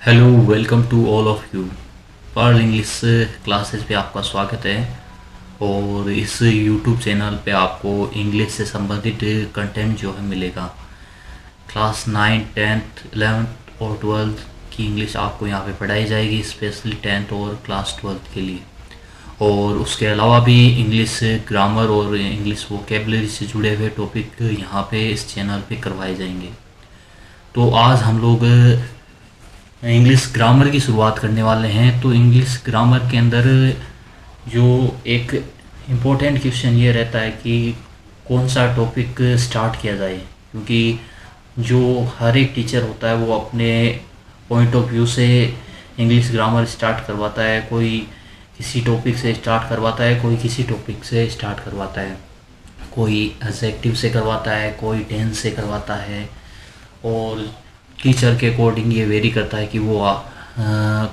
Hello, welcome to all of you. Pearl English classes पे आपका स्वागत है। और इस यूट्यूब चैनल पे आपको इंग्लिश से संबंधित कंटेंट जो है मिलेगा। क्लास 9, 10th, 11th और 12th की इंग्लिश आपको यहाँ पे पढ़ाई जाएगी, स्पेशली 10th और क्लास 12th के लिए। और उसके अलावा भी इंग्लिश ग्रामर और इंग्लिश वोकेबलरी से जुड़े हुए टॉपिक यहाँ पे इस चैनल पे करवाए जाएंगे। तो आज हम लोग इंग्लिश ग्रामर की शुरुआत करने वाले हैं। तो इंग्लिश ग्रामर के अंदर जो एक इम्पोर्टेंट क्वेश्चन ये रहता है कि कौन सा टॉपिक स्टार्ट किया जाए, क्योंकि जो हर एक टीचर होता है वो अपने पॉइंट ऑफ व्यू से इंग्लिश ग्रामर स्टार्ट करवाता है। कोई किसी टॉपिक से स्टार्ट करवाता है, कोई किसी टॉपिक से स्टार्ट करवाता है, कोई एडजेक्टिव से करवाता है, कोई टेंस से करवाता है। और टीचर के अकॉर्डिंग ये वेरी करता है कि वो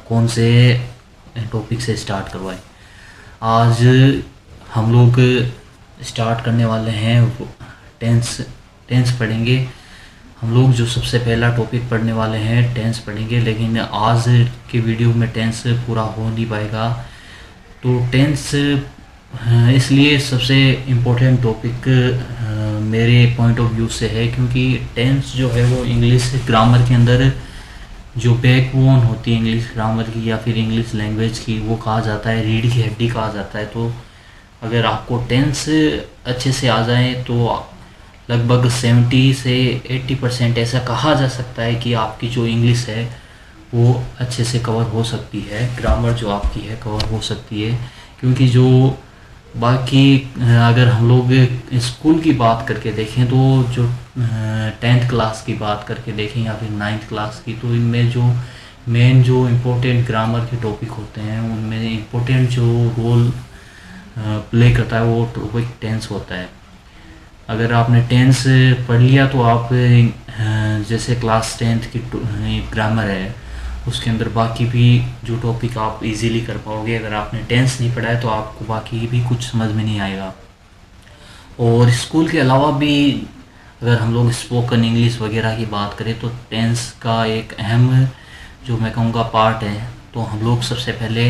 कौन से टॉपिक से स्टार्ट करवाए। आज हम लोग स्टार्ट करने वाले हैं टेंस पढ़ेंगे। हम लोग जो सबसे पहला टॉपिक पढ़ने वाले हैं टेंस पढ़ेंगे, लेकिन आज के वीडियो में टेंस पूरा हो नहीं पाएगा। तो टेंस इसलिए सबसे इम्पोर्टेंट टॉपिक मेरे पॉइंट ऑफ व्यू से है, क्योंकि टेंस जो है वो इंग्लिश ग्रामर के अंदर जो बैकबोन होती है इंग्लिश ग्रामर की या फिर इंग्लिश लैंग्वेज की, वो कहा जाता है, रीढ़ की हड्डी कहा जाता है। तो अगर आपको टेंस अच्छे से आ जाए तो लगभग 70 से 80% ऐसा कहा जा सकता है कि आपकी जो इंग्लिश है वो अच्छे से कवर हो सकती है, ग्रामर जो आपकी है कवर हो सकती है। क्योंकि जो बाकी अगर हम लोग स्कूल की बात करके देखें तो जो 10th क्लास की बात करके देखें या फिर 9th क्लास की, तो इनमें जो मेन जो इम्पोर्टेंट ग्रामर के टॉपिक होते हैं उनमें इम्पोर्टेंट जो रोल प्ले करता है वो टॉपिक टेंस होता है। अगर आपने टेंस पढ़ लिया तो आप जैसे क्लास 10th की ग्रामर है उसके अंदर बाकी भी जो टॉपिक आप इजीली कर पाओगे। अगर आपने टेंस नहीं पढ़ा है तो आपको बाकी भी कुछ समझ में नहीं आएगा। और स्कूल के अलावा भी अगर हम लोग स्पोकन इंग्लिश वगैरह की बात करें तो टेंस का एक अहम जो मैं कहूँगा पार्ट है। तो हम लोग सबसे पहले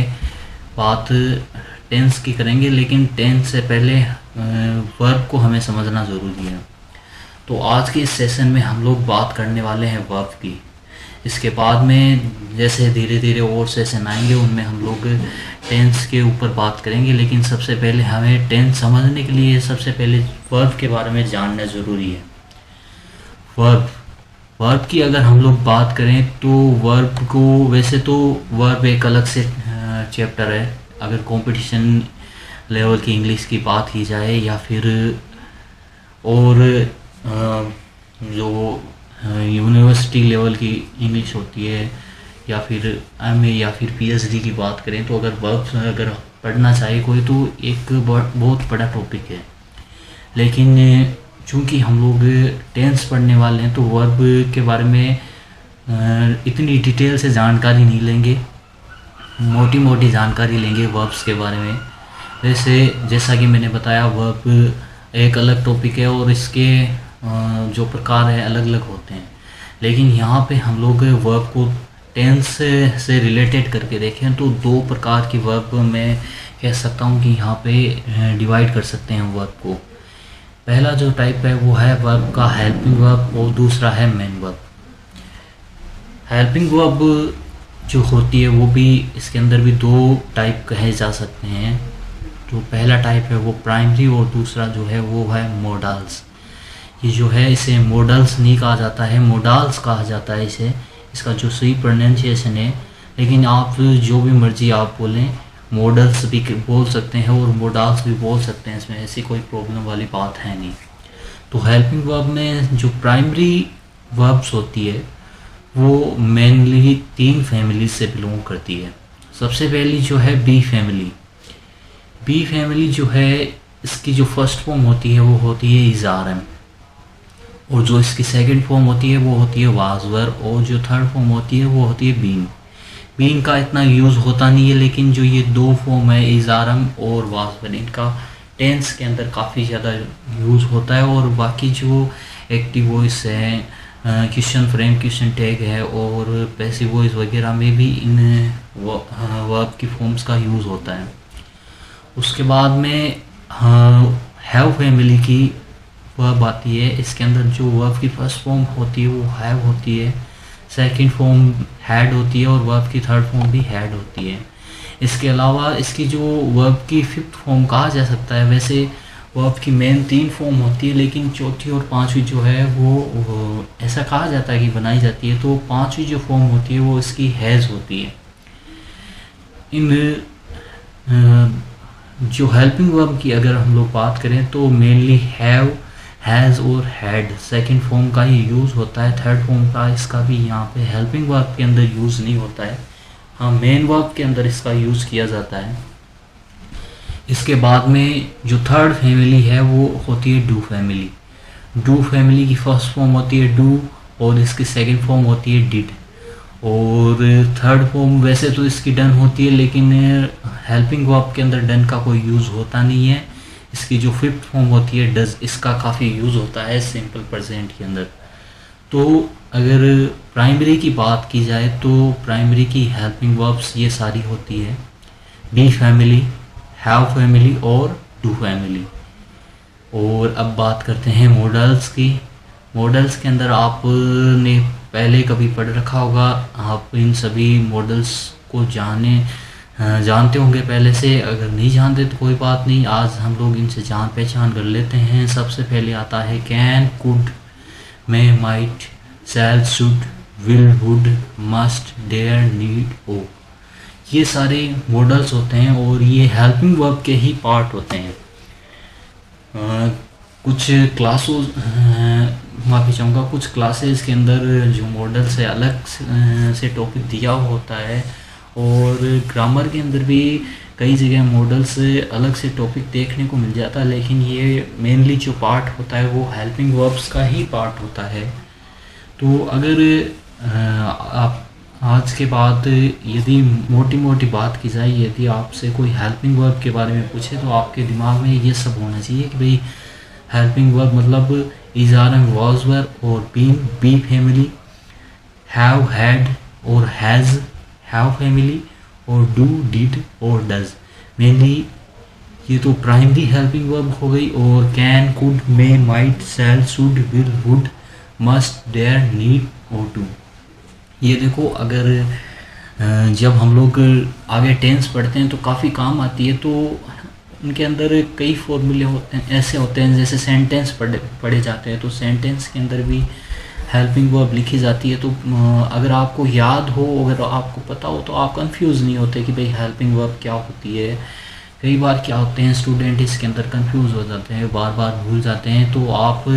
बात टेंस की करेंगे, लेकिन टेंस से पहले वर्ब को हमें समझना ज़रूरी है। तो आज के इस सेशन में हम लोग बात करने वाले हैं वर्ब की। इसके बाद में जैसे धीरे धीरे और सेशन आएंगे उनमें हम लोग टेंस के ऊपर बात करेंगे, लेकिन सबसे पहले हमें टेंस समझने के लिए सबसे पहले वर्ब के बारे में जानना ज़रूरी है। वर्ब की अगर हम लोग बात करें तो वर्ब को वैसे तो वर्ब एक अलग से चैप्टर है। अगर कंपटीशन लेवल की इंग्लिश की बात की जाए या फिर और जो यूनिवर्सिटी लेवल की इंग्लिश होती है या फिर एमए या फिर पीएचडी की बात करें, तो अगर वर्ब अगर पढ़ना चाहे कोई तो एक बहुत बड़ा टॉपिक है। लेकिन चूंकि हम लोग टेंस पढ़ने वाले हैं तो वर्ब के बारे में इतनी डिटेल से जानकारी नहीं लेंगे, मोटी मोटी जानकारी लेंगे वर्ब्स के बारे में। वैसे जैसा कि मैंने बताया वर्ब एक अलग टॉपिक है और इसके जो प्रकार है अलग अलग होते हैं। लेकिन यहाँ पे हम लोग वर्ब को टेंस से रिलेटेड करके देखें तो दो प्रकार की वर्ब मैं कह सकता हूँ कि यहाँ पे डिवाइड कर सकते हैं वर्ब को। पहला जो टाइप है वो है वर्ब का हेल्पिंग वर्ब और दूसरा है मेन वर्ब। हेल्पिंग वर्ब जो होती है वो भी इसके अंदर भी दो टाइप कहे जा सकते हैं। तो पहला टाइप है वो प्राइमरी और दूसरा जो है वो है मोडल्स। ये जो है इसे मॉडल्स नहीं कहा जाता है, मोडाल्स कहा जाता है इसे। इसका जो सही प्रोनाउंसिएशन है, लेकिन आप जो भी मर्जी आप बोलें, मॉडल्स भी बोल सकते हैं और मोडाल्स भी बोल सकते हैं, इसमें ऐसी कोई प्रॉब्लम वाली बात है नहीं। तो हेल्पिंग वर्ब में जो प्राइमरी वर्ब्स होती है वो मेनली 3 फैमिली से बिलोंग करती है। सबसे पहली जो है बी फैमिली। बी फैमिली जो है इसकी जो फर्स्ट फॉर्म होती है वो होती है इज़ारम, और जो इसकी सेकंड फॉर्म होती है वो होती है वाजवर, और जो थर्ड फॉर्म होती है वो होती है बीन। बीन का इतना यूज़ होता नहीं है, लेकिन जो ये दो फॉर्म है इज़ारम और वाजवर, इनका टेंस के अंदर काफ़ी ज़्यादा यूज़ होता है। और बाकी जो एक्टिव वॉइस है क्वेश्चन फ्रेम, क्वेश्चन टैग है और पैसिव वॉइस वगैरह में भी इन वर्ब की फॉर्म्स का यूज़ होता है। उसके बाद में हैव फैमिली की वर्ब आती है। इसके अंदर जो वर्ब की फर्स्ट फॉर्म होती है वो हैव होती है, सेकंड फॉर्म हैड होती है और वर्ब की थर्ड फॉर्म भी हैड होती है। इसके अलावा इसकी जो वर्ब की फिफ्थ फॉर्म कहा जा सकता है, वैसे वर्ब की मेन 3 फॉर्म होती है लेकिन चौथी और पांचवी जो है वो ऐसा कहा जाता है कि बनाई जाती है। तो पांचवी जो फॉर्म होती है वो इसकी हैज़ होती है। इन जो हेल्पिंग वर्ब की अगर हम लोग बात करें तो मेनली हैव, हैज़ और हैड सेकंड फॉर्म का ही यूज़ होता है। थर्ड फॉर्म का इसका भी यहाँ पे हेल्पिंग वर्ब के अंदर यूज़ नहीं होता है, हाँ मेन वर्ब के अंदर इसका यूज़ किया जाता है। इसके बाद में जो थर्ड फैमिली है वो होती है डू फैमिली। डू फैमिली की फर्स्ट फॉर्म होती है डू और इसकी सेकंड फॉर्म होती है डिड और थर्ड फॉर्म वैसे तो इसकी डन होती है लेकिन हेल्पिंग वर्ब के अंदर डन का कोई यूज़ होता नहीं है। इसकी जो फिफ्थ फॉर्म होती है डज, इसका काफ़ी यूज़ होता है सिंपल प्रेजेंट के अंदर। तो अगर प्राइमरी की बात की जाए तो प्राइमरी की हेल्पिंग वर्ब्स ये सारी होती है, बी फैमिली, हैव फैमिली और डू फैमिली। और अब बात करते हैं मॉडल्स की। मॉडल्स के अंदर आपने पहले कभी पढ़ रखा होगा, आप इन सभी मॉडल्स को जानते होंगे पहले से। अगर नहीं जानते तो कोई बात नहीं, आज हम लोग इनसे जान पहचान कर लेते हैं। सबसे पहले आता है can, could, may, might, shall, should, will, would, must, dare, need, ought. ये सारे मॉडल्स होते हैं और ये हेल्पिंग वर्ब के ही पार्ट होते हैं। कुछ क्लासों माफ़ी चाहूँगा, कुछ क्लासेस के अंदर जो मॉडल से अलग से टॉपिक दिया होता है और ग्रामर के अंदर भी कई जगह मॉडल से अलग से टॉपिक देखने को मिल जाता है, लेकिन ये मेनली जो पार्ट होता है वो हेल्पिंग वर्ब्स का ही पार्ट होता है। तो अगर आप आज के बाद यदि मोटी मोटी बात की जाए, यदि आपसे कोई हेल्पिंग वर्ब के बारे में पूछे तो आपके दिमाग में ये सब होना चाहिए कि भाई हेल्पिंग वर्ब मतलब is, are and was, were और been, be family, have, had और हैज़, हैव फैमिली और डू, डिड और डज। मेनली ये तो प्राइमरी हेल्पिंग वर्ब हो गई। और can, could, may, might, shall, should, will, would, must, dare, need और डू। ये देखो अगर जब हम लोग आगे टेंस पढ़ते हैं तो काफ़ी काम आती है। तो उनके अंदर कई फॉर्मूले होते हैं, ऐसे होते हैं जैसे सेंटेंस पढ़े जाते हैं तो सेंटेंस के अंदर भी हेल्पिंग वर्ब लिखी जाती है। तो अगर आपको याद हो, अगर आपको पता हो तो आप कंफ्यूज नहीं होते कि भाई हेल्पिंग वर्ब क्या होती है। कई बार क्या होते हैं स्टूडेंट इसके अंदर कंफ्यूज हो जाते हैं, बार बार भूल जाते हैं। तो आप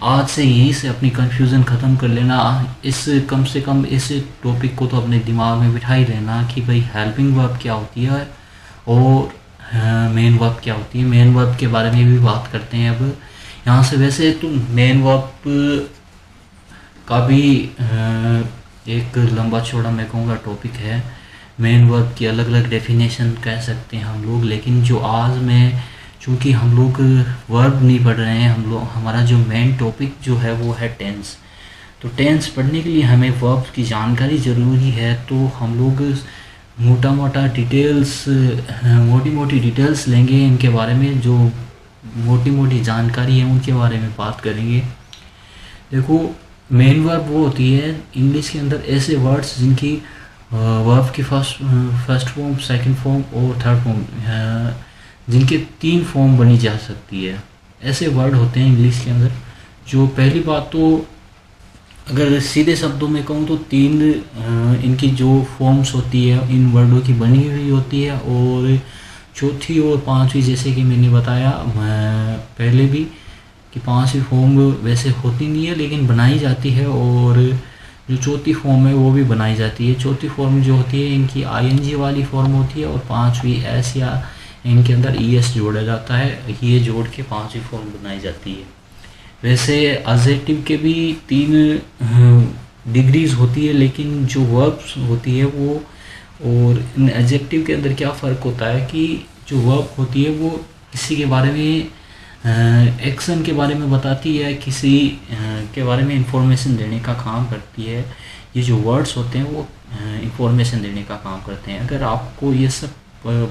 आज से यहीं से अपनी कन्फ्यूज़न ख़त्म कर लेना। इस कम से कम इस टॉपिक को तो अपने दिमाग में बिठा ही लेना कि भाई हेल्पिंग वर्ब क्या होती है और मेन वर्ब क्या होती है। मेन वर्ब के बारे में भी बात करते हैं अब यहाँ से। वैसे तो मेन वर्ब का भी एक लंबा चौड़ा मैं कहूँगा टॉपिक है। मेन वर्ब की अलग अलग डेफिनेशन कह सकते हैं हम लोग, लेकिन जो आज मैं चूँकि हम लोग वर्ब नहीं पढ़ रहे हैं, हमारा जो मेन टॉपिक जो है वो है टेंस। तो टेंस पढ़ने के लिए हमें वर्ब की जानकारी ज़रूरी है। तो हम लोग मोटी मोटी डिटेल्स लेंगे इनके बारे में, जो मोटी मोटी जानकारी है उनके बारे में बात करेंगे। देखो मेन वर्ब वो होती है इंग्लिश के अंदर ऐसे वर्ड्स जिनकी वर्ब की फर्स्ट फॉर्म, सेकंड फॉर्म और थर्ड फॉर्म, जिनके 3 फॉर्म बनी जा सकती है। ऐसे वर्ड होते हैं इंग्लिश के अंदर। जो पहली बात तो अगर सीधे शब्दों में कहूँ तो 3 इनकी जो फॉर्म्स होती है इन वर्डों की बनी हुई होती है। और चौथी और पांचवी जैसे कि मैंने बताया पहले भी कि 5वीं फॉर्म वैसे होती नहीं है लेकिन बनाई जाती है, और जो चौथी फॉर्म है वो भी बनाई जाती है। चौथी फॉर्म जो होती है इनकी ING वाली फॉर्म होती है और 5वीं S या इनके अंदर ES जोड़ा जाता है, ये जोड़ के 5वीं फॉर्म बनाई जाती है। वैसे एडजेक्टिव के भी 3 डिग्रीज होती है, लेकिन जो वर्ब्स होती है वो, और इन एडजेक्टिव के अंदर क्या फ़र्क होता है कि जो वर्ब होती है वो किसी के बारे में एक्शन के बारे में बताती है, किसी के बारे में इंफॉर्मेशन देने का काम करती है। ये जो वर्ड्स होते हैं वो इंफॉर्मेशन देने का काम करते हैं। अगर आपको ये सब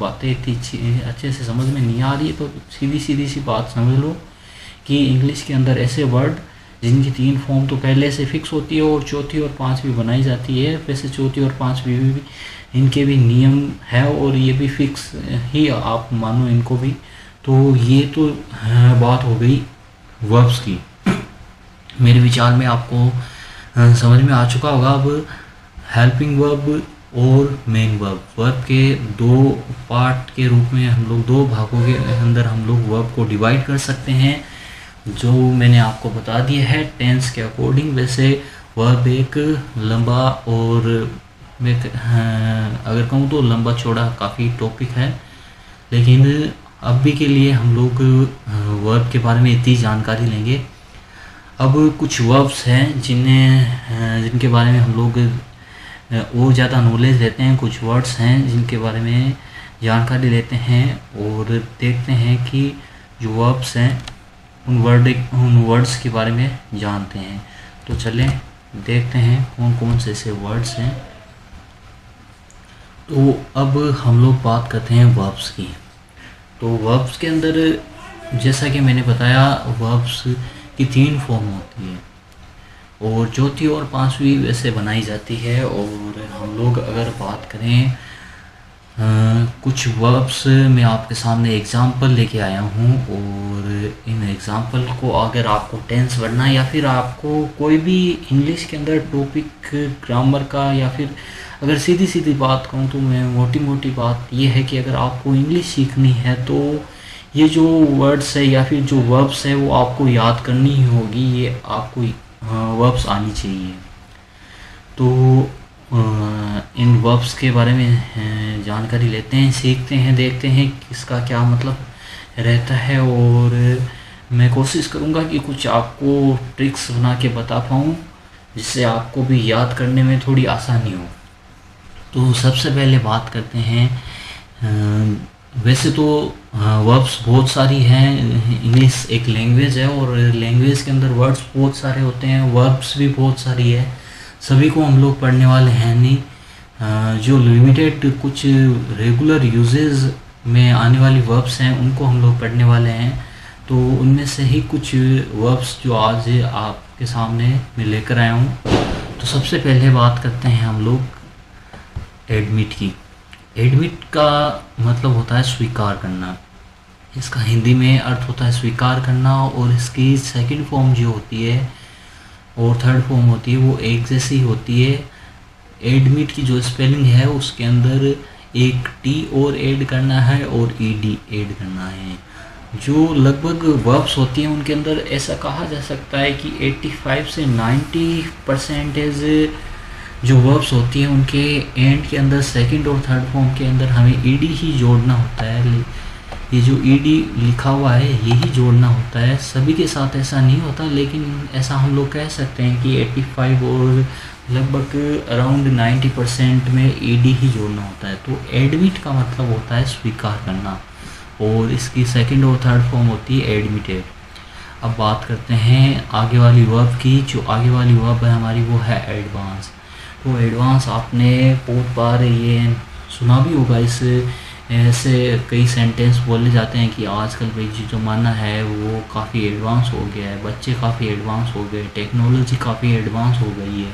बातें इतनी अच्छे से समझ में नहीं आ रही है तो सीधी सी बात समझ लो कि इंग्लिश के अंदर ऐसे वर्ड जिनकी 3 फॉर्म तो पहले से फिक्स होती है और चौथी और पांचवी बनाई जाती है। वैसे चौथी और पांचवी भी इनके भी नियम है और ये भी फिक्स ही आप मानो इनको भी। तो ये तो बात हो गई वर्ब्स की। मेरे विचार में आपको समझ में आ चुका होगा। अब हेल्पिंग वर्ब और मेन वर्ब के 2 पार्ट के रूप में हम लोग 2 भागों के अंदर हम लोग वर्ब को डिवाइड कर सकते हैं, जो मैंने आपको बता दिया है टेंस के अकॉर्डिंग। वैसे वर्ब एक लंबा और मैं अगर कहूँ तो लंबा चौड़ा काफ़ी टॉपिक है, लेकिन अभी के लिए हम लोग वर्ब के बारे में इतनी जानकारी लेंगे। अब कुछ वर्ब्स हैं जिनके बारे में हम लोग और ज़्यादा नॉलेज लेते हैं। कुछ वर्ड्स हैं जिनके बारे में जानकारी लेते हैं और देखते हैं कि जो वर्ब्स हैं उन वर्ड्स के बारे में जानते हैं। तो चलें देखते हैं कौन कौन से ऐसे वर्ड्स हैं। तो अब हम लोग बात करते हैं वर्ब्स की। तो वर्ब्स के अंदर जैसा कि मैंने बताया वर्ब्स की 3 फॉर्म होती है और चौथी और पांचवी वैसे बनाई जाती है। और हम लोग अगर बात करें कुछ वर्ब्स मैं आपके सामने एग्जांपल लेके आया हूँ और इन एग्जांपल को अगर आपको टेंस पढ़ना है या फिर आपको कोई भी इंग्लिश के अंदर टॉपिक ग्रामर का, या फिर अगर सीधी बात कहूँ तो मैं मोटी बात ये है कि अगर आपको इंग्लिश सीखनी है तो ये जो वर्ड्स है या फिर जो वर्ब्स है वो आपको याद करनी ही होगी। ये आपको वर्ब्स आनी चाहिए। तो इन वर्ब्स के बारे में जानकारी लेते हैं, सीखते हैं, देखते हैं किसका क्या मतलब रहता है। और मैं कोशिश करूँगा कि कुछ आपको ट्रिक्स बना के बता पाऊँ जिससे आपको भी याद करने में थोड़ी आसानी हो। तो सबसे पहले बात करते हैं वैसे तो वर्ब्स बहुत सारी हैं। इंग्लिश एक लैंग्वेज है और लैंग्वेज के अंदर वर्ड्स बहुत सारे होते हैं, वर्ब्स भी बहुत सारी है। सभी को हम लोग पढ़ने वाले हैं नहीं। जो लिमिटेड कुछ रेगुलर यूजेज में आने वाली वर्ब्स हैं उनको हम लोग पढ़ने वाले हैं। तो उनमें से ही कुछ वर्ब्स जो आज आपके सामने मैं लेकर आया हूँ। तो सबसे पहले बात करते हैं हम लोग एडमिट की। एडमिट का मतलब होता है स्वीकार करना। इसका हिंदी में अर्थ होता है स्वीकार करना और इसकी सेकंड फॉर्म जो होती है और थर्ड फॉर्म होती है वो एक जैसी होती है। एडमिट की जो स्पेलिंग है उसके अंदर एक टी और ऐड करना है और ईडी ऐड करना है। जो लगभग वर्ब्स होती हैं उनके अंदर ऐसा कहा जा सकता है कि 85 से 90% जो वर्ब्स होती हैं उनके एंड के अंदर सेकंड और थर्ड फॉर्म के अंदर हमें ईडी ही जोड़ना होता है। ये जो ईडी लिखा हुआ है यही जोड़ना होता है। सभी के साथ ऐसा नहीं होता, लेकिन ऐसा हम लोग कह सकते हैं कि 85 और लगभग अराउंड 90% में ईडी ही जोड़ना होता है। तो एडमिट का मतलब होता है स्वीकार करना और इसकी सेकंड और थर्ड फॉर्म होती है एडमिटेड। अब बात करते हैं आगे वाली वर्ब की। जो आगे वाली वर्ब है हमारी वो है एडवांस। तो एडवांस आपने बहुत बार ये सुना भी होगा। इस ऐसे कई सेंटेंस बोले जाते हैं कि आजकल भाई जो ज़माना है वो काफ़ी एडवांस हो गया है, बच्चे काफ़ी एडवांस हो गए, टेक्नोलॉजी काफ़ी एडवांस हो गई है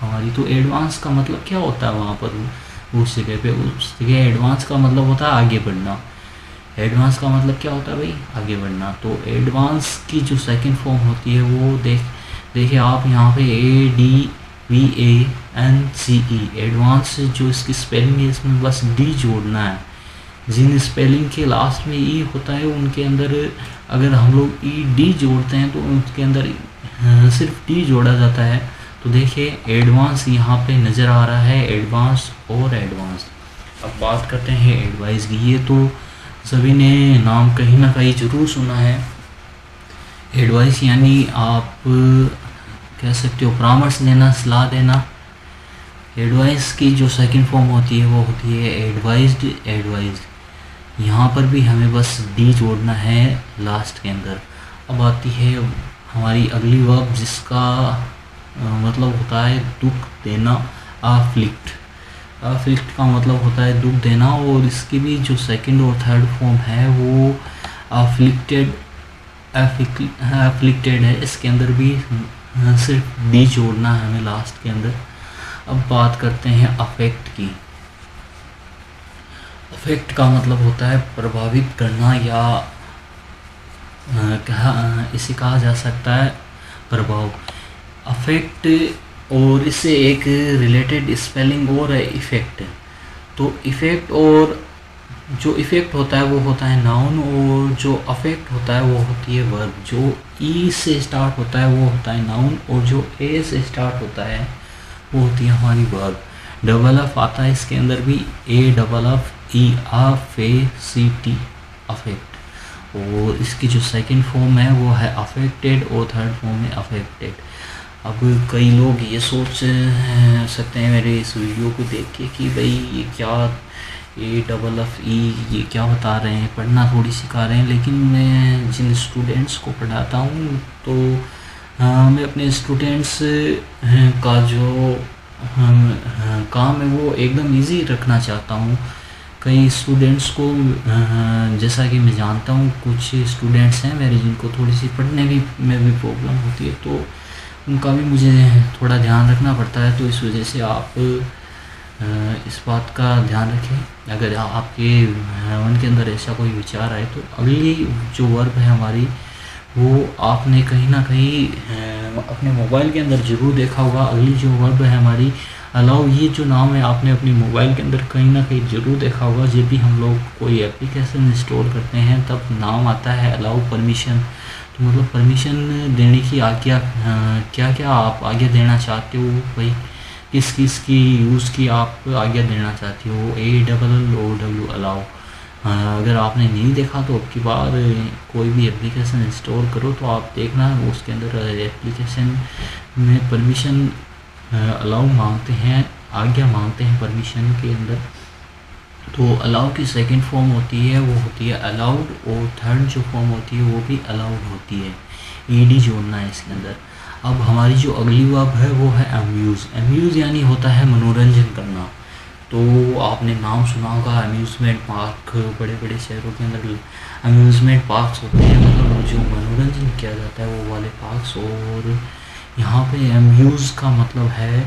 हमारी। तो एडवांस का मतलब क्या होता है वहाँ पर उस जगह पे? उस जगह एडवांस का मतलब होता है आगे बढ़ना। एडवांस का मतलब क्या होता है भाई? आगे बढ़ना। तो एडवांस की जो सेकंड फॉर्म होती है वो देखिए आप यहाँ पे ADVANCE एडवांस जो इसकी स्पेलिंग है इसमें बस डी जोड़ना है। जिन स्पेलिंग के लास्ट में ई होता है उनके अंदर अगर हम लोग ई डी जोड़ते हैं तो उनके अंदर सिर्फ डी जोड़ा जाता है। तो देखिए एडवांस यहाँ पे नज़र आ रहा है, एडवांस और एडवांस। अब बात करते हैं एडवाइस की। ये तो सभी ने नाम कहीं ना कहीं ज़रूर सुना है। एडवाइस यानी आप कह सकते हो परामर्श देना, सलाह देना। एडवाइस की जो सेकंड फॉर्म होती है वो होती है एडवाइज्ड। यहाँ पर भी हमें बस डी जोड़ना है लास्ट के अंदर। अब आती है हमारी अगली वर्ब जिसका मतलब होता है दुख देना, अफ्लिक्ट। अफ्लिक्ट का मतलब होता है दुख देना, और इसकी भी जो सेकंड और थर्ड फॉर्म है वो अफ्लिक्टेड अफ्लिक्टेड है। इसके अंदर भी सिर्फ डी जोड़ना है हमें लास्ट के अंदर। अब बात करते हैं अफेक्ट की। अफेक्ट का मतलब होता है प्रभावित करना, या इसे कहा जा सकता है प्रभाव। अफेक्ट और इससे एक रिलेटेड स्पेलिंग और है इफ़ेक्ट। तो इफ़ेक्ट और जो इफ़ेक्ट होता है वो होता है नाउन, और जो अफेक्ट होता है वो होती है वर्ब। जो ई से स्टार्ट होता है वो होता है नाउन, और जो ए से स्टार्ट होता है वो होती है हमारी वर्ब। डबल एफ आता है इसके अंदर भी, ए डबल एफ ई आ फे सी टी, अफेक्ट। और इसकी जो सेकंड फॉर्म है वो है अफेक्टेड, और थर्ड फॉर्म है अफेक्टेड। अब कई लोग ये सोच सकते हैं मेरे इस वीडियो को देख के कि भाई ये क्या ए डबल एफ ई ये क्या बता रहे हैं, पढ़ना थोड़ी सिखा रहे हैं। लेकिन मैं जिन स्टूडेंट्स को पढ़ाता हूँ तो मैं अपने स्टूडेंट्स का जो काम है वो एकदम इजी रखना चाहता हूँ। कई स्टूडेंट्स को जैसा कि मैं जानता हूँ कुछ स्टूडेंट्स हैं मेरे जिनको थोड़ी सी पढ़ने में भी प्रॉब्लम होती है, तो उनका भी मुझे थोड़ा ध्यान रखना पड़ता है। तो इस वजह से आप इस बात का ध्यान रखें। अगर आपके मन के अंदर ऐसा कोई विचार आए तो अगली जो वर्ब है हमारी वो आपने कहीं ना कहीं अपने मोबाइल के अंदर ज़रूर देखा होगा। अगली जो वर्ब है हमारी अलाउ, ये जो नाम है आपने अपनी मोबाइल के अंदर कहीं ना कहीं ज़रूर देखा होगा। जब भी हम लोग कोई एप्लीकेशन इंस्टॉल करते हैं तब नाम आता है अलाउ परमिशन। तो मतलब परमिशन देने की आज्ञा, क्या क्या आप आज्ञा देना चाहते हो भाई, किस किस की यूज़ की आप आज्ञा देना चाहते हो। A double O W allow. अगर आपने नहीं देखा तो अब की बार कोई भी एप्लीकेशन इंस्टॉल करो तो आप देखना उसके अंदर एप्लीकेशन में परमिशन अलाउ मांगते हैं, आज्ञा मांगते हैं परमिशन के अंदर। तो अलाउ की सेकंड फॉर्म होती है वो होती है अलाउड, और थर्ड जो फॉर्म होती है वो भी अलाउड होती है। ईडी जोड़ना है इसके अंदर। अब हमारी जो अगली वर्ब है वो है अम्यूज़। अम्यूज़ यानी होता है मनोरंजन करना। तो आपने नाम सुना होगा अम्यूज़मेंट पार्क, बड़े बड़े शहरों के अंदर अम्यूज़मेंट पार्क्स होते हैं, मतलब जो मनोरंजन किया जाता है वो वाले पार्क्स। और यहाँ पे अम्यूज़ का मतलब है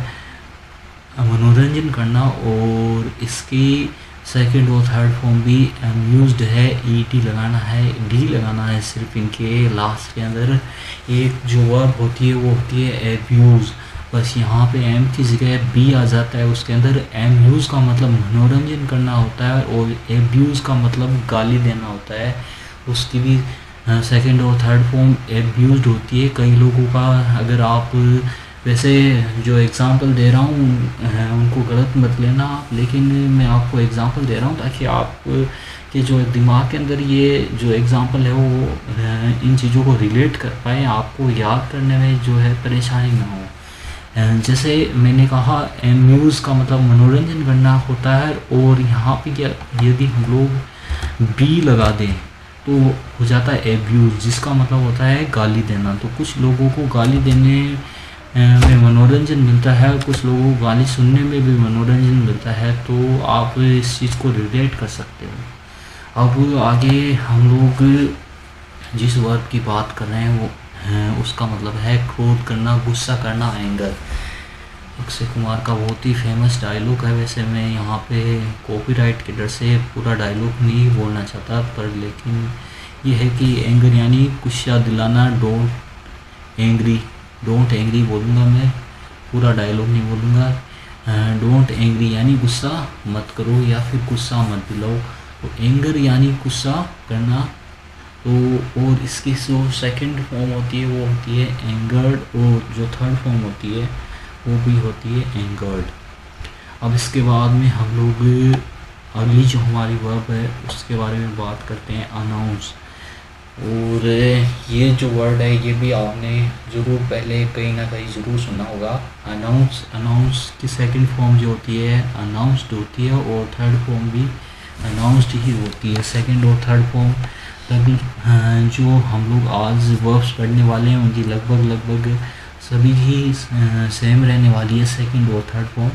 मनोरंजन करना, और इसकी सेकंड और थर्ड फॉर्म भी अम्यूज़ड है। ई टी लगाना है, डी लगाना है सिर्फ इनके लास्ट के अंदर। एक जो वर्ब होती है वो होती है एब्यूज़, बस यहाँ पे एम की जगह बी आ जाता है उसके अंदर। एम्यूज़ का मतलब मनोरंजन करना होता है, और एब्यूज़ का मतलब गाली देना होता है। उसकी भी सेकंड और थर्ड फॉर्म एब्यूज़ड होती है। कई लोगों का, अगर आप वैसे जो एग्ज़ाम्पल दे रहा हूँ उनको गलत मत लेना आप, लेकिन मैं आपको एग्ज़ाम्पल दे रहा हूँ ताकि आप के जो दिमाग के अंदर ये जो एग्ज़ाम्पल है वो इन चीज़ों को रिलेट कर पाए, आपको याद करने में जो है परेशानी ना हो। जैसे मैंने कहा एम्यूज़ का मतलब मनोरंजन करना होता है, और यहाँ पे क्या यदि हम लोग बी लगा दें तो हो जाता है एब्यूज़, जिसका मतलब होता है गाली देना। तो कुछ लोगों को गाली देने में मनोरंजन मिलता है, कुछ लोगों को गाली सुनने में भी मनोरंजन मिलता है। तो आप इस चीज़ को रिलेट कर सकते हो। अब आगे हम लोग जिस वर्ब की बात कर रहे हैं वो उसका मतलब है क्रोध करना, गुस्सा करना, एंगर। अक्षय कुमार का बहुत ही फेमस डायलॉग है। वैसे मैं यहाँ पे कॉपीराइट के डर से पूरा डायलॉग नहीं बोलना चाहता, पर लेकिन ये है कि एंगर यानी गुस्सा दिलाना। डोंट एंग्री बोलूँगा मैं, पूरा डायलॉग नहीं बोलूँगा। डोंट एंग्री यानी गुस्सा मत करो या फिर गुस्सा मत दिलाओ। तो एंगर यानी गुस्सा करना। तो और इसकी जो सेकंड फॉर्म होती है वो होती है एंगर्ड, और जो थर्ड फॉर्म होती है वो भी होती है एंगर्ड। अब इसके बाद में हम लोग अगली जो हमारी वर्ब है उसके बारे में बात करते हैं, अनाउंस। और ये जो वर्ड है ये भी आपने ज़रूर पहले कहीं ना कहीं ज़रूर सुना होगा। अनाउंस की सेकंड फॉर्म जो होती है अनाउंस्ड होती है, और थर्ड फॉर्म भी अनाउंस्ड ही होती है। सेकंड और थर्ड फॉर्म जो हम लोग आज वर्ब्स पढ़ने वाले हैं उनकी लगभग सभी ही सेम रहने वाली है, सेकंड और थर्ड फॉर्म।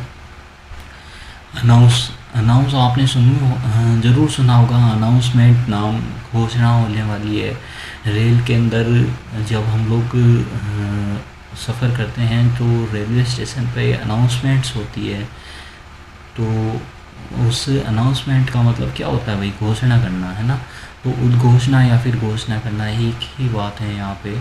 अनाउंस अनाउंस आपने ज़रूर सुना होगा। अनाउंसमेंट नाम घोषणा होने वाली है। रेल के अंदर जब हम लोग सफ़र करते हैं तो रेलवे स्टेशन पे अनाउंसमेंट्स होती है, तो उस अनाउंसमेंट का मतलब क्या होता है भाई? घोषणा करना, है ना। तो उद्घोषणा या फिर घोषणा करना एक ही बात है यहाँ पे।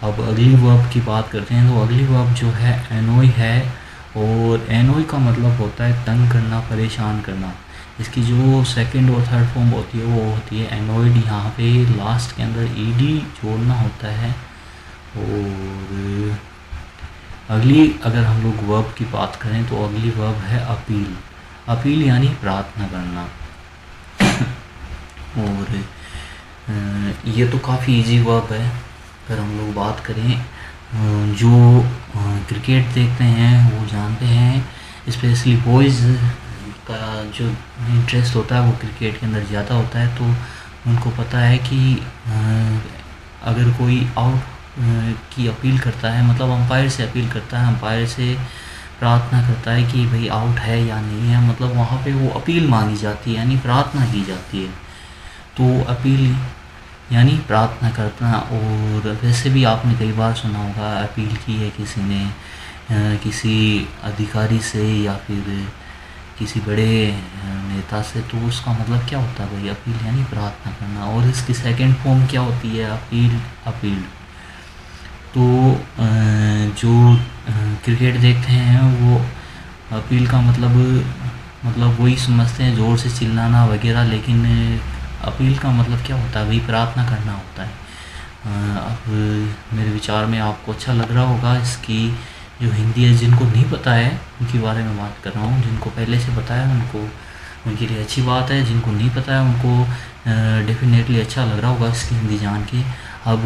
अब अगली वर्ब की बात करते हैं, तो अगली वर्ब जो है एनोई है, और एनोई का मतलब होता है तंग करना, परेशान करना। इसकी जो सेकंड और थर्ड फॉर्म होती है वो होती है एनोइड। यहाँ पे लास्ट के अंदर ईडी जोड़ना होता है। और अगली अगर हम लोग वर्ब की बात करें तो अगली वर्ब है अपील। अपील यानी प्रार्थना करना। और ये तो काफ़ी इजी वर्ब है। अगर हम लोग बात करें, जो क्रिकेट देखते हैं वो जानते हैं, स्पेशली बॉयज़ का जो इंटरेस्ट होता है वो क्रिकेट के अंदर ज़्यादा होता है, तो उनको पता है कि अगर कोई आउट की अपील करता है, मतलब अंपायर से अपील करता है, अंपायर से प्रार्थना करता है कि भाई आउट है या नहीं है, मतलब वहाँ पे वो अपील मांगी जाती है, यानी प्रार्थना की जाती है। तो अपील यानी प्रार्थना करना। और वैसे भी आपने कई बार सुना होगा, अपील की है किसी ने किसी अधिकारी से या फिर किसी बड़े नेता से, तो उसका मतलब क्या होता है भाई? अपील यानी प्रार्थना करना। और इसकी सेकंड फॉर्म क्या होती है? अपील्ड। तो जो क्रिकेट देखते हैं वो अपील का मतलब वही समझते हैं, ज़ोर से चिल्लाना वगैरह, लेकिन अपील का मतलब क्या होता है भाई? प्रार्थना करना होता है। अब मेरे विचार में आपको अच्छा लग रहा होगा। इसकी जो हिंदी है, जिनको नहीं पता है उनके बारे में बात कर रहा हूँ, जिनको पहले से पता है उनके लिए अच्छी बात है, जिनको नहीं पता है उनको डेफिनेटली अच्छा लग रहा होगा इसकी हिंदी जान के। अब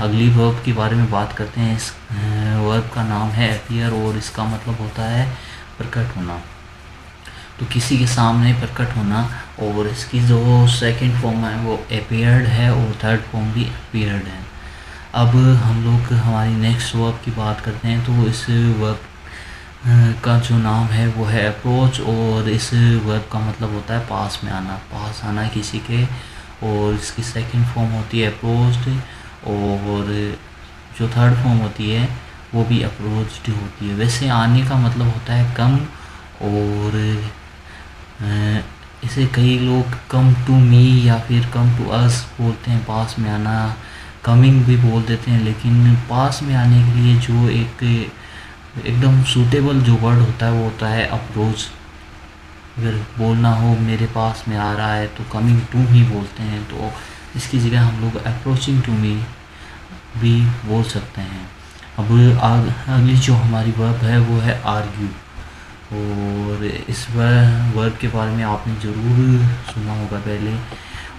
अगली वर्ब के बारे में बात करते हैं। इस वर्ब का नाम है अपीयर, और इसका मतलब होता है प्रकट होना, तो किसी के सामने प्रकट होना। और इसकी जो सेकंड फॉर्म है वो अपीयर्ड है, और थर्ड फॉर्म भी अपीयर्ड है। अब हम लोग हमारी नेक्स्ट वर्ब की बात करते हैं, तो इस वर्ब का जो नाम है वो है अप्रोच, और इस वर्ब का मतलब होता है पास में आना, पास आना किसी के। और इसकी सेकंड फॉर्म होती है अप्रोच्ड, और जो थर्ड फॉर्म होती है वो भी अप्रोच्ड होती है। वैसे आने का मतलब होता है कम, और इसे कई लोग कम टू मी या फिर कम टू अस बोलते हैं, पास में आना। कमिंग भी बोल देते हैं, लेकिन पास में आने के लिए जो एकदम सूटेबल जो वर्ड होता है वो होता है अप्रोच। अगर बोलना हो मेरे पास में आ रहा है तो कमिंग टू ही बोलते हैं, तो इसकी जगह हम लोग अप्रोचिंग टू मी भी बोल सकते हैं। अब अगली जो हमारी वर्ब है वो है आर्ग्यू, और इस वर्ब के बारे में आपने ज़रूर सुना होगा पहले।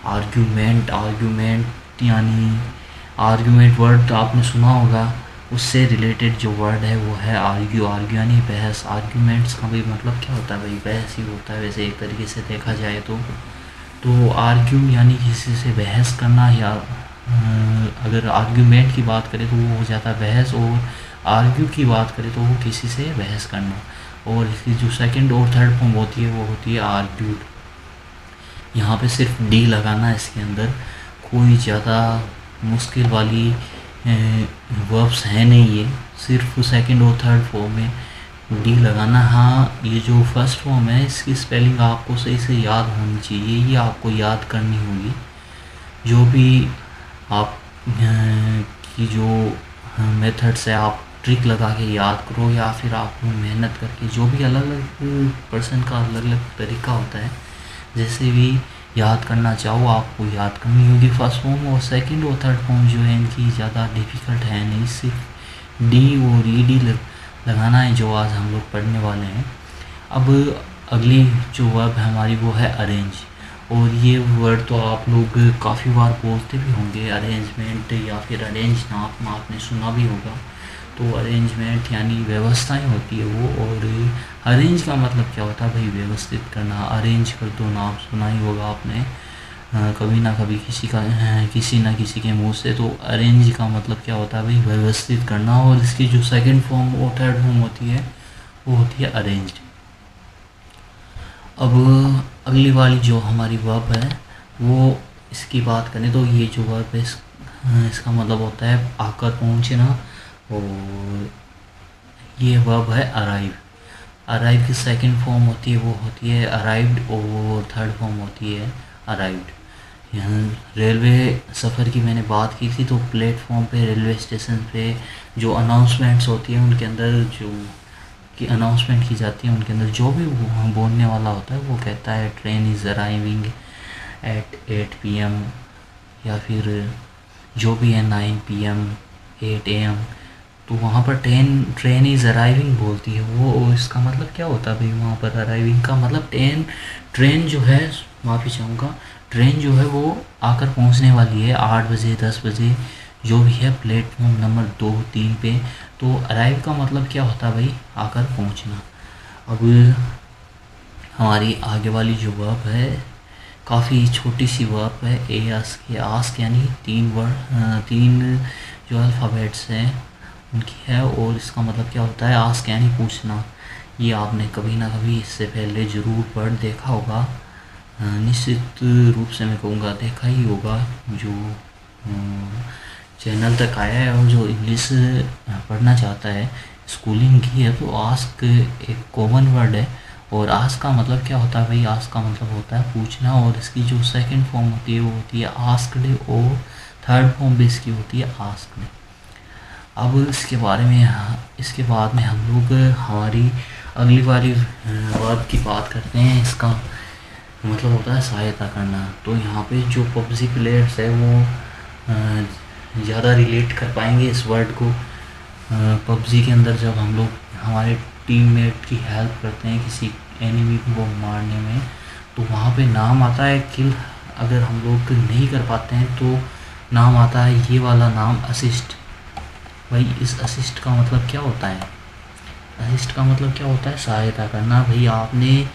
आर्ग्यूमेंट यानी आर्ग्यूमेंट वर्ड तो आपने सुना होगा, उससे रिलेटेड जो वर्ड है वो है आर्ग्यू यानी बहस। आर्ग्यूमेंट्स का भी मतलब क्या होता है भाई? बहस ही होता है वैसे एक तरीके से देखा जाए तो आर्ग्यू यानी किसी से बहस करना, या अगर आर्ग्यूमेंट की बात करें तो वो हो जाता है बहस, और आर्ग्यू की बात करें तो वो किसी से बहस करना। और इसकी जो सेकंड और थर्ड फॉर्म होती है वो होती है आर्ग्यूड। यहाँ पे सिर्फ डी लगाना है इसके अंदर, कोई ज़्यादा मुश्किल वाली वर्ब्स है नहीं, ये सिर्फ सेकंड और थर्ड फॉर्म में डी लगाना। हाँ, ये जो फर्स्ट फॉर्म है इसकी स्पेलिंग आपको सही से याद होनी चाहिए, ये आपको याद करनी होगी। जो भी आप की जो मेथड्स है आप ट्रिक लगा के याद करो, या फिर आप मेहनत करके, जो भी अलग अलग पर्सन का अलग अलग तरीका होता है, जैसे भी याद करना चाहो आपको याद करनी होगी। फर्स्ट फॉर्म और सेकंड और थर्ड फॉर्म जो है इनकी ज़्यादा डिफ़िकल्ट है नहीं, सिर्फ डी और ई डी लगाना है जो आज हम लोग पढ़ने वाले हैं। अब अगली जो वर्ब है हमारी वो है अरेंज, और ये वर्ड तो आप लोग काफ़ी बार बोलते भी होंगे, अरेंजमेंट या फिर अरेंज नाम आपने सुना भी होगा। तो अरेंजमेंट यानी व्यवस्थाएं होती है वो। और अरेंज का मतलब क्या होता है भाई, व्यवस्थित करना। अरेंज कर दो नाम सुना ही होगा आपने कभी ना कभी किसी ना किसी के मुंह से। तो अरेंज का मतलब क्या होता है भाई, व्यवस्थित करना। और इसकी जो सेकंड फॉर्म और थर्ड फॉर्म होती है वो होती है अरेंज्ड। अब अगली वाली जो हमारी वर्ब है वो इसकी बात करें तो ये जो वर्ब है इसका मतलब होता है आकर पहुंचना। और ये वर्ब है अराइव। अराइव की सेकंड फॉर्म होती है वो होती है अराइव्ड, और थर्ड फॉर्म होती है अराइव्ड। यहाँ रेलवे सफ़र की मैंने बात की थी, तो प्लेटफॉर्म पे रेलवे स्टेशन पे जो अनाउंसमेंट्स होती हैं उनके अंदर जो कि अनाउंसमेंट की जाती है उनके अंदर जो भी बोलने वाला होता है वो कहता है train is arriving at 8 PM, या फिर जो भी है 9 PM 8 AM। तो वहाँ पर ट्रेन इज़ अराइविंग बोलती है वो। और इसका मतलब क्या होता है भाई, वहाँ पर अराइविंग का मतलब ट्रेन जो है, माफ़ी चाहूँगा, ट्रेन जो है वो आकर पहुँचने वाली है 8 बजे 10 बजे जो भी है प्लेटफॉर्म नंबर 2 3 पे। तो अराइव का मतलब क्या होता है भाई, आकर पहुँचना। अब हमारी आगे वाली जो वर्ब है काफ़ी छोटी सी वर्ब है, आस्क यानी 3 जो अल्फ़ाबेट्स हैं उनकी है। और इसका मतलब क्या होता है, आस्क यानी पूछना। ये आपने कभी ना कभी इससे पहले ज़रूर पढ़ देखा होगा, निश्चित रूप से मैं कहूँगा देखा ही होगा। जो चैनल तक आया है और जो इंग्लिश पढ़ना चाहता है, स्कूलिंग की है, तो आस्क एक कॉमन वर्ड है। और आस्क का मतलब क्या होता है भाई, आस्क का मतलब होता है पूछना। और इसकी जो सेकंड फॉर्म होती है वो होती है आस्क्ड, और थर्ड फॉर्म भी इसकी होती है आस्क्ड। अब इसके बाद में हम लोग हमारी अगली वाली वर्ब की बात करते हैं। इसका मतलब होता है सहायता करना। तो यहाँ पे जो पबजी प्लेयर्स है वो ज़्यादा रिलेट कर पाएंगे इस वर्ड को। पबजी के अंदर जब हम लोग हमारे टीममेट की हेल्प करते हैं किसी एनिमी को मारने में, तो वहाँ पे नाम आता है किल। अगर हम लोग नहीं कर पाते हैं तो नाम आता है ये वाला नाम, असिस्ट। भाई इस असिस्ट का मतलब क्या होता है, असिस्ट का मतलब क्या होता है, सहायता करना। भाई आपने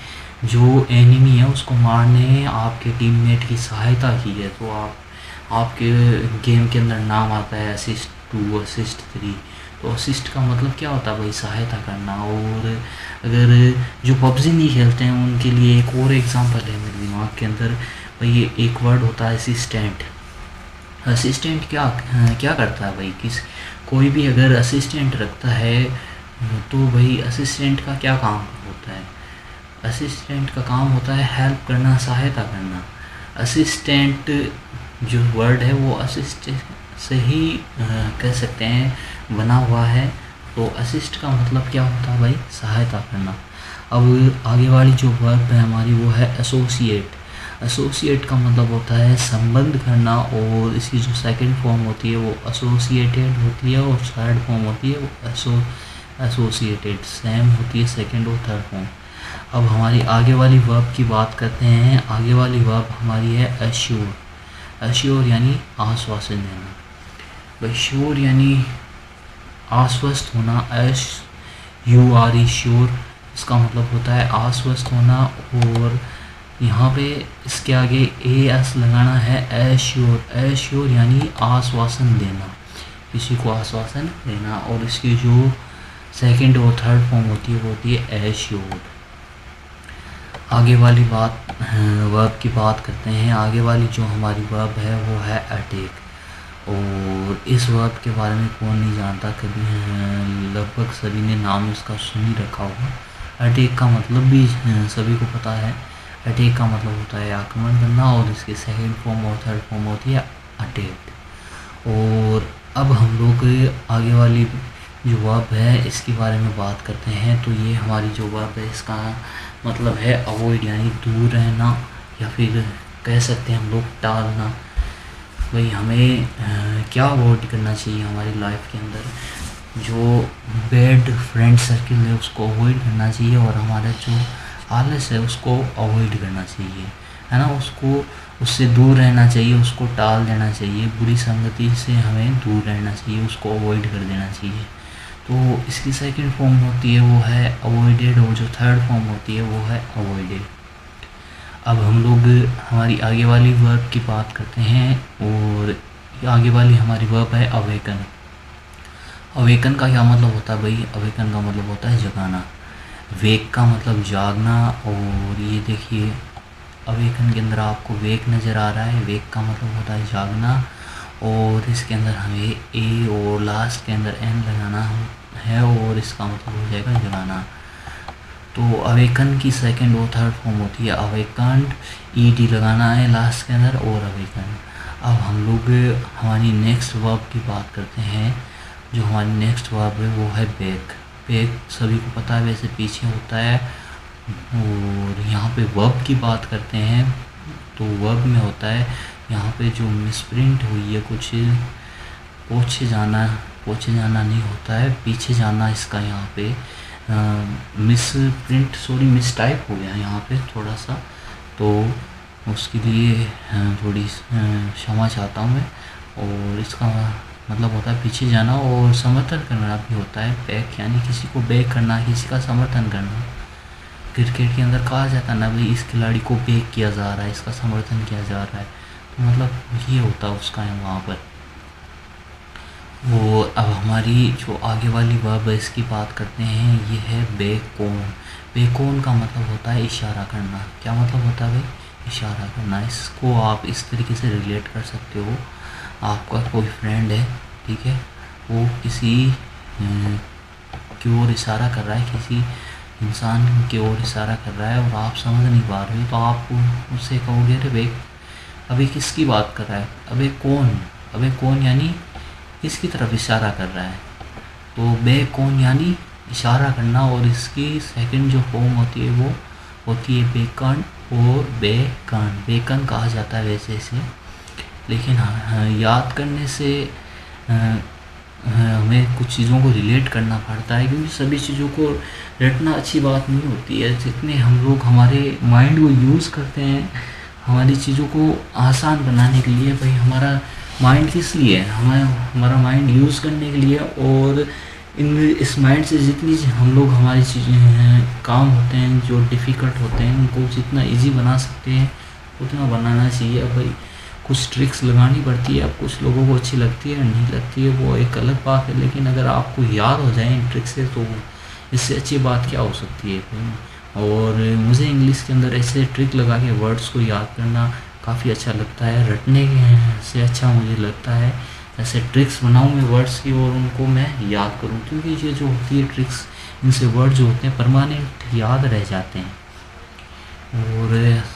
जो एनिमी है उसको मारने आपके टीममेट की सहायता की है, तो आपके गेम के अंदर नाम आता है असिस्ट 2 असिस्ट 3। तो असिस्ट का मतलब क्या होता है भाई, सहायता करना। और अगर जो पबजी नहीं खेलते हैं उनके लिए एक और एग्जांपल है मेरे दिमाग के अंदर भाई, ये एक वर्ड होता है असिस्टेंट। असिस्टेंट क्या करता है भाई, कोई भी अगर असिस्टेंट रखता है तो भाई असिस्टेंट का क्या काम होता है, असिस्टेंट का काम होता है हेल्प करना, सहायता करना। असिस्टेंट जो वर्ड है वो असिस्ट से ही कह सकते हैं बना हुआ है। तो असिस्ट का मतलब क्या होता है भाई, सहायता करना। अब आगे वाली जो वर्ब है हमारी वो है एसोसिएट। एसोसिएट का मतलब होता है संबंध करना। और इसकी जो सेकंड फॉर्म होती है वो एसोसिएटेड होती है, और थर्ड फॉर्म होती है वो एसोसिएटेड। सेम होती है सेकंड और थर्ड फॉर्म। अब हमारी आगे वाली वर्ब की बात करते हैं। आगे वाली वर्ब हमारी है एश्योर। एश्योर यानी आश्वासन देना। भाई श्योर यानी आश्वस्त होना, SURE श्योर, इसका मतलब होता है आश्वस्त होना। और यहाँ पे इसके आगे AS लगाना है, एश्योर। एश्योर यानी आश्वासन देना, किसी को आश्वासन देना। और इसकी जो सेकंड और थर्ड फॉर्म होती है वो होती है एश्योर्ड। आगे वाली वर्ब की बात करते हैं। आगे वाली जो हमारी वर्ब है वो है अटैक। और इस वर्ब के बारे में कौन नहीं जानता, कभी लगभग सभी ने नाम इसका सुन ही रखा होगा। अटैक का मतलब भी सभी को पता है। अटैक का मतलब होता है आक्रमण करना, और इसकी सेकंड फॉर्म और थर्ड फॉर्म होती है अटैक। और अब हम लोग आगे वाली जो वर्ब है इसके बारे में बात करते हैं। तो ये हमारी जो वर्ब है इसका मतलब है अवॉइड यानी दूर रहना, या फिर कह सकते हैं हम लोग टालना। भाई हमें क्या अवॉइड करना चाहिए हमारी लाइफ के अंदर, जो बैड फ्रेंड सर्किल है उसको अवॉइड करना चाहिए, और हमारा जो आलस है उसको अवॉइड करना चाहिए, है ना। उससे दूर रहना चाहिए, उसको टाल देना चाहिए। बुरी संगति से हमें दूर रहना चाहिए, उसको अवॉइड कर देना चाहिए। तो इसकी सेकंड फॉर्म होती है वो है अवॉइडेड, और जो थर्ड फॉर्म होती है वो है अवॉइडेड। अब हम लोग हमारी आगे वाली वर्ब की बात करते हैं, और आगे वाली हमारी वर्ब है अवेकन। अवेकन का क्या मतलब होता है भाई? अवेकन का मतलब होता है जगाना। वेक का मतलब जागना, और ये देखिए अवेकन के अंदर आपको वेक नज़र आ रहा है। वेक का मतलब होता है जागना, और इसके अंदर हमें ए और लास्ट के अंदर एन लगाना है, और इसका मतलब हो जाएगा जगाना। तो अवेकन की सेकंड और थर्ड फॉर्म होती है अवेकन्ड, ई डी लगाना है लास्ट के अंदर, और अवेकन। अब हम लोग हमारी नेक्स्ट वर्ब की बात करते हैं। जो हमारी नेक्स्ट वर्ब है वो है बैक। बैक सभी को पता है वैसे पीछे होता है, और यहाँ पे वर्ब की बात करते हैं तो वर्ब में होता है यहाँ पे जो मिसप्रिंट हुई है कुछ, पोछे जाना नहीं होता है, पीछे जाना इसका यहाँ पे मिस टाइप हो गया यहाँ पे थोड़ा सा, तो उसके लिए थोड़ी क्षमा चाहता हूँ मैं। और इसका मतलब होता है पीछे जाना, और समर्थन करना भी होता है बैक, यानी किसी को बैक करना, किसी का समर्थन करना। क्रिकेट के अंदर कहा जाता है ना भाई इस खिलाड़ी को बैक किया जा रहा है, इसका समर्थन किया जा रहा है, तो मतलब ये होता है उसका है वहाँ पर वो। अब हमारी जो आगे वाली वर्ब है इसकी बात करते हैं, ये है बेकोन। बेकोन का मतलब होता है इशारा करना। क्या मतलब होता है भाई? इशारा करना। इसको आप इस तरीके से रिलेट कर सकते हो, आपका कोई फ्रेंड है, ठीक है, वो किसी की ओर इशारा कर रहा है, किसी इंसान की ओर इशारा कर रहा है, और आप समझ नहीं पा रहे हो, तो आप उससे कहोगे अरे भाई अभी किसकी बात कर रहा है, अबे कौन यानी किसकी तरफ इशारा कर रहा है। तो बे कौन यानी इशारा करना, और इसकी सेकंड जो फॉर्म होती है वो होती है बेकन और बेकन। बेकन कहा जाता है वैसे इसे, लेकिन याद करने से हमें कुछ चीज़ों को रिलेट करना पड़ता है, क्योंकि सभी चीज़ों को रटना अच्छी बात नहीं होती है। जितने हम लोग हमारे माइंड को यूज़ करते हैं हमारी चीज़ों को आसान बनाने के लिए, भाई हमारा माइंड किस लिए है? हमारा माइंड यूज़ करने के लिए, और इस माइंड से जितनी हम लोग हमारी चीज़ें हैं, काम होते हैं जो डिफ़िकल्ट होते हैं, उनको जितना इजी बना सकते हैं उतना बनाना चाहिए। अब भाई कुछ ट्रिक्स लगानी पड़ती है, अब कुछ लोगों को अच्छी लगती है नहीं लगती है वो एक अलग बात है, लेकिन अगर आपको याद हो जाए इन ट्रिक्स से तो इससे अच्छी बात क्या हो सकती है। और मुझे इंग्लिश के अंदर ऐसे ट्रिक लगा के वर्ड्स को याद करना काफ़ी अच्छा लगता है, रटने से अच्छा मुझे लगता है ऐसे ट्रिक्स बनाऊँ मैं वर्ड्स की और उनको मैं याद करूँ, क्योंकि ये जो होती है ट्रिक्स, इनसे वर्ड जो होते हैं परमानेंट याद रह जाते हैं। और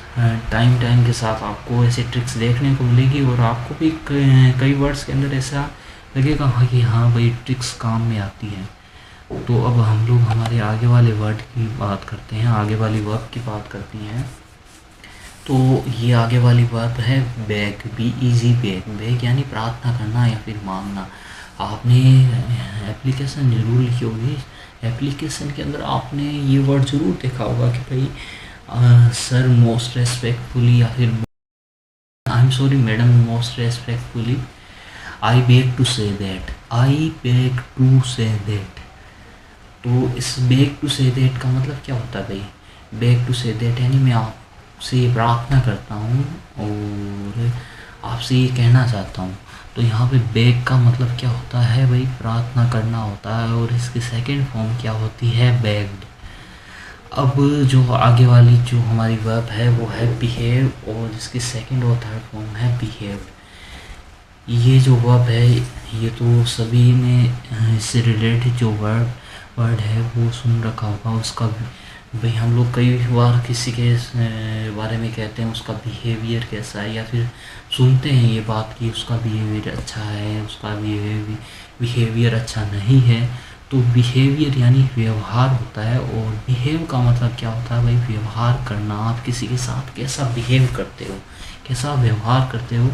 टाइम के साथ आपको ऐसे ट्रिक्स देखने को मिलेगी, और आपको भी कई वर्ड्स के अंदर ऐसा लगेगा कि हाँ भाई ट्रिक्स काम में आती हैं। तो अब हम लोग हमारे आगे वाले वर्ड की बात करते हैं, आगे वाली वर्ब की बात करते हैं। तो ये आगे वाली वर्ब है बेग, BEG बेग। बेग यानी प्रार्थना करना या फिर मांगना। आपने एप्लीकेशन ज़रूर लिखी होगी, एप्लीकेशन के अंदर आपने ये वर्ड ज़रूर देखा होगा कि भाई सर मोस्ट रेस्पेक्टफुली, या फिर I am sorry madam most respectfully, I beg to say that, I beg to say that. तो इस बेग टू से दैट का मतलब क्या होता है भाई? बेग टू से दैट यानी मैं आपसे ये प्रार्थना करता हूँ और आपसे ये कहना चाहता हूँ। तो यहाँ पे बेग का मतलब क्या होता है भाई? प्रार्थना करना होता है, और इसकी सेकंड फॉर्म क्या होती है? बेग्ड। अब जो आगे वाली जो हमारी वर्ब है वो है बिहेव, और इसकी सेकंड और थर्ड फॉर्म है बिहेव्ड। ये जो वर्ब है ये तो सभी ने इससे रिलेटेड जो वर्ड है वो सुन रखा होगा। उसका भाई हम लोग कई बार किसी के बारे में कहते हैं उसका बिहेवियर कैसा है, या फिर सुनते हैं ये बात कि उसका बिहेवियर अच्छा है, उसका बिहेवियर अच्छा नहीं है। तो बिहेवियर यानी व्यवहार होता है, और बिहेव का मतलब क्या होता है भाई? व्यवहार करना। आप किसी के साथ कैसा बिहेव करते हो, कैसा व्यवहार करते हो।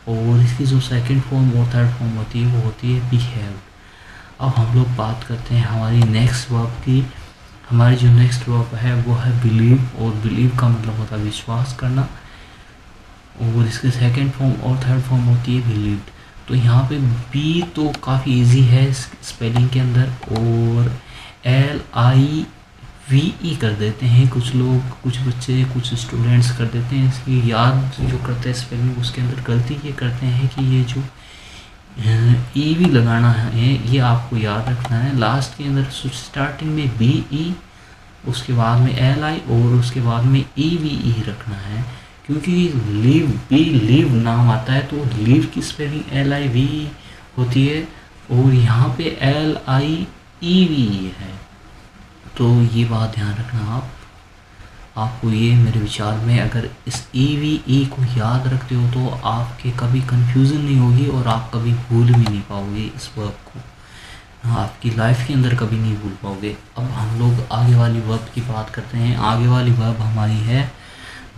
और इसकी जो सेकंड फॉर्म और थर्ड फॉर्म होती है वो होती है बिहेव। अब हम लोग बात करते हैं हमारी नेक्स्ट वर्ब की। हमारी जो नेक्स्ट वर्ब है वो है बिलीव, और बिलीव का मतलब होता है विश्वास करना, और इसके सेकंड फॉर्म और थर्ड फॉर्म होती है बिलीव्ड। तो यहाँ पे बी तो काफ़ी इजी है स्पेलिंग के अंदर, और LIVE कर देते हैं कुछ लोग, कुछ बच्चे, कुछ स्टूडेंट्स कर देते हैं। इसकी याद जो करते हैं स्पेलिंग, उसके अंदर गलती ये करते हैं कि ये जो EV लगाना है ये आपको याद रखना है। लास्ट के अंदर स्टार्टिंग में BE, उसके बाद में LI और उसके बाद में EVE रखना है, क्योंकि लीव नाम आता है तो लीव की स्पेलिंग LIVE होती है और यहाँ पे LIEVE है। तो ये बात ध्यान रखना आपको ये मेरे विचार में, अगर इस EVE को याद रखते हो तो आपके कभी कंफ्यूजन नहीं होगी और आप कभी भूल भी नहीं पाओगे इस वर्ब को, आपकी लाइफ के अंदर कभी नहीं भूल पाओगे। अब हम लोग आगे वाली वर्ब की बात करते हैं। आगे वाली वर्ब हमारी है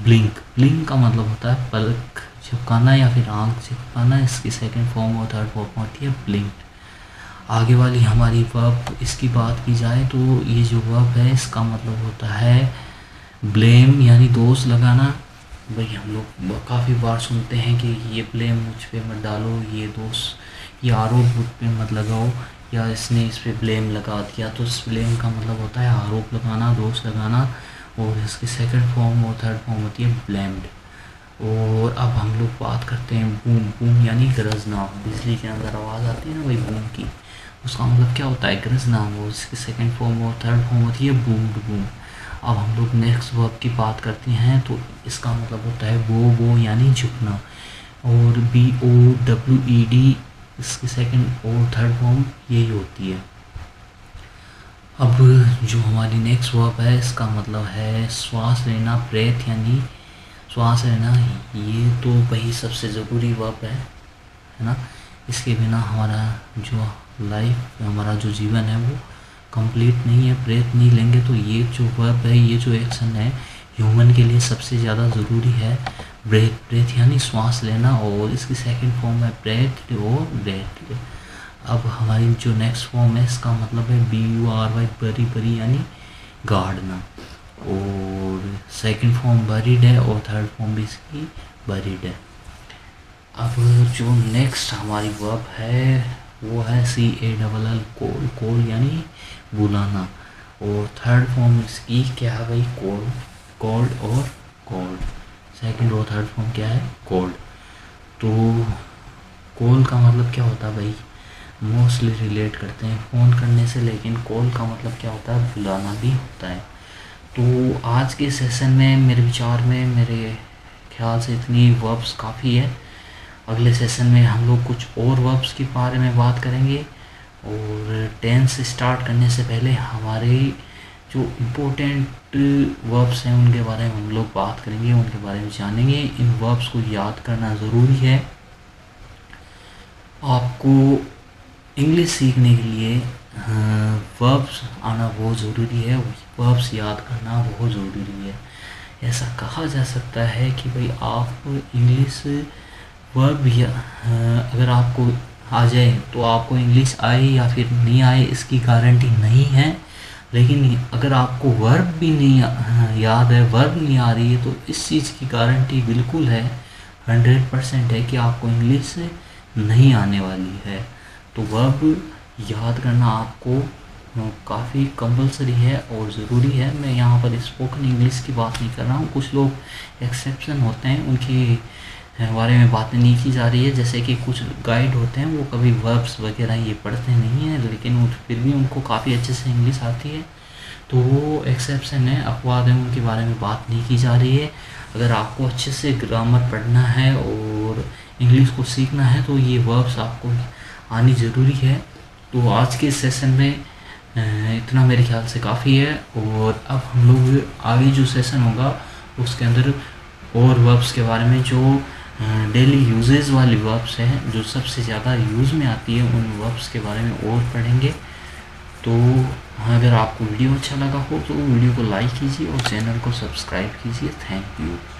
ब्लिंक। ब्लिंक का मतलब होता है पलक झपकाना या फिर आंख झपकाना। इसकी सेकंड फॉर्म और थर्ड फॉर्म होती है ब्लिंक। आगे वाली हमारी वर्ब इसकी बात की जाए तो ये जो वर्ब है इसका मतलब होता है ब्लेम, यानी दोष लगाना। भाई हम लोग काफ़ी बार सुनते हैं कि ये ब्लेम मुझ पे मत डालो, ये दोष, ये आरोप मुझ पे मत लगाओ, या इसने इस पे ब्लेम लगा दिया। तो इस ब्लेम का मतलब होता है आरोप लगाना, दोष लगाना, और इसकी सेकंड फॉर्म और थर्ड फॉर्म होती है ब्लेम्ड। और अब हम लोग बात करते हैं बूम। बूम यानी गरजना, बिजली के अंदर आवाज़ आती है ना भाई बूम की, उसका मतलब क्या होता है गरजना। वो इसकी सेकंड फॉर्म और थर्ड फॉर्म होती है बूम्ड बूम। अब हम लोग नेक्स्ट वर्ब की बात करते हैं तो इसका मतलब होता है वो यानी झुकना, और BOWED इसकी सेकंड और थर्ड फॉर्म यही होती है। अब जो हमारी नेक्स्ट वर्ब है इसका मतलब है श्वास लेना, ब्रेथ यानी श्वास लेना। ये तो वही सबसे ज़रूरी वर्ब है ना। इसके बिना हमारा जो लाइफ, हमारा जो जीवन है वो कंप्लीट नहीं है। ब्रेथ नहीं लेंगे तो ये जो वर्ब है, ये जो एक्शन है ह्यूमन के लिए सबसे ज़्यादा ज़रूरी है। ब्रेथ, ब्रेथ यानी श्वास लेना, और इसकी सेकंड फॉर्म है ब्रेथ और ब्रेथ। अब हमारी जो नेक्स्ट फॉर्म है इसका मतलब है BURY, बरी बरी यानी गाड़ना, और सेकंड फॉर्म बरीड है और थर्ड फॉर्म भी इसकी बरीड है। अब जो नेक्स्ट हमारी वर्ब है वो है CALL, कोल। कोल यानी बुलाना, और थर्ड फॉर्म इसकी क्या है भाई कोल्ड, कोल्ड और कोल्ड। सेकंड और थर्ड फॉर्म क्या है कोल्ड। तो कोल का मतलब क्या होता है भाई, मोस्टली रिलेट करते हैं फ़ोन करने से, लेकिन कॉल का मतलब क्या होता है बुलाना भी होता है। तो आज के सेशन में मेरे विचार में, मेरे ख्याल से इतनी वर्ब्स काफ़ी है। अगले सेशन में हम लोग कुछ और वर्ब्स के बारे में बात करेंगे, और टेंस स्टार्ट करने से पहले हमारे जो इम्पोर्टेंट वर्ब्स हैं उनके बारे में हम लोग बात करेंगे, उनके बारे में जानेंगे। इन वर्ब्स को याद करना ज़रूरी है। आपको इंग्लिश सीखने के लिए वर्ब्स आना बहुत ज़रूरी है, वर्ब्स याद करना बहुत ज़रूरी है। ऐसा कहा जा सकता है कि भाई आप इंग्लिश वर्ब या अगर आपको आ जाए तो आपको इंग्लिश आए या फिर नहीं आए इसकी गारंटी नहीं है, लेकिन अगर आपको वर्ब भी नहीं याद है, वर्ब नहीं आ रही है, तो इस चीज़ की गारंटी बिल्कुल है, 100% है कि आपको इंग्लिश नहीं आने वाली है। तो वर्ब याद करना आपको काफ़ी कंपलसरी है और ज़रूरी है। मैं यहाँ पर स्पोकन इंग्लिश की बात नहीं कर रहा हूँ, कुछ लोग एक्सेप्शन होते हैं, उनके बारे में बातें नहीं की जा रही है। जैसे कि कुछ गाइड होते हैं वो कभी वर्ब्स वगैरह ये पढ़ते नहीं हैं, लेकिन फिर भी उनको काफ़ी अच्छे से इंग्लिश आती है, तो वो एक्सेप्शन है, अपवाद है, उनके बारे में बात नहीं की जा रही है। अगर आपको अच्छे से ग्रामर पढ़ना है और इंग्लिश को सीखना है तो ये वर्ब्स आपको आनी ज़रूरी है। तो आज के सेशन में इतना मेरे ख्याल से काफ़ी है, और अब हम लोग आगे जो सेशन होगा उसके अंदर और वर्ब्स के बारे में, जो डेली यूजेस वाली वर्ब्स हैं, जो सबसे ज़्यादा यूज़ में आती है, उन वर्ब्स के बारे में और पढ़ेंगे। तो अगर आपको वीडियो अच्छा लगा हो तो वीडियो को लाइक कीजिए और चैनल को सब्सक्राइब कीजिए। Thank you.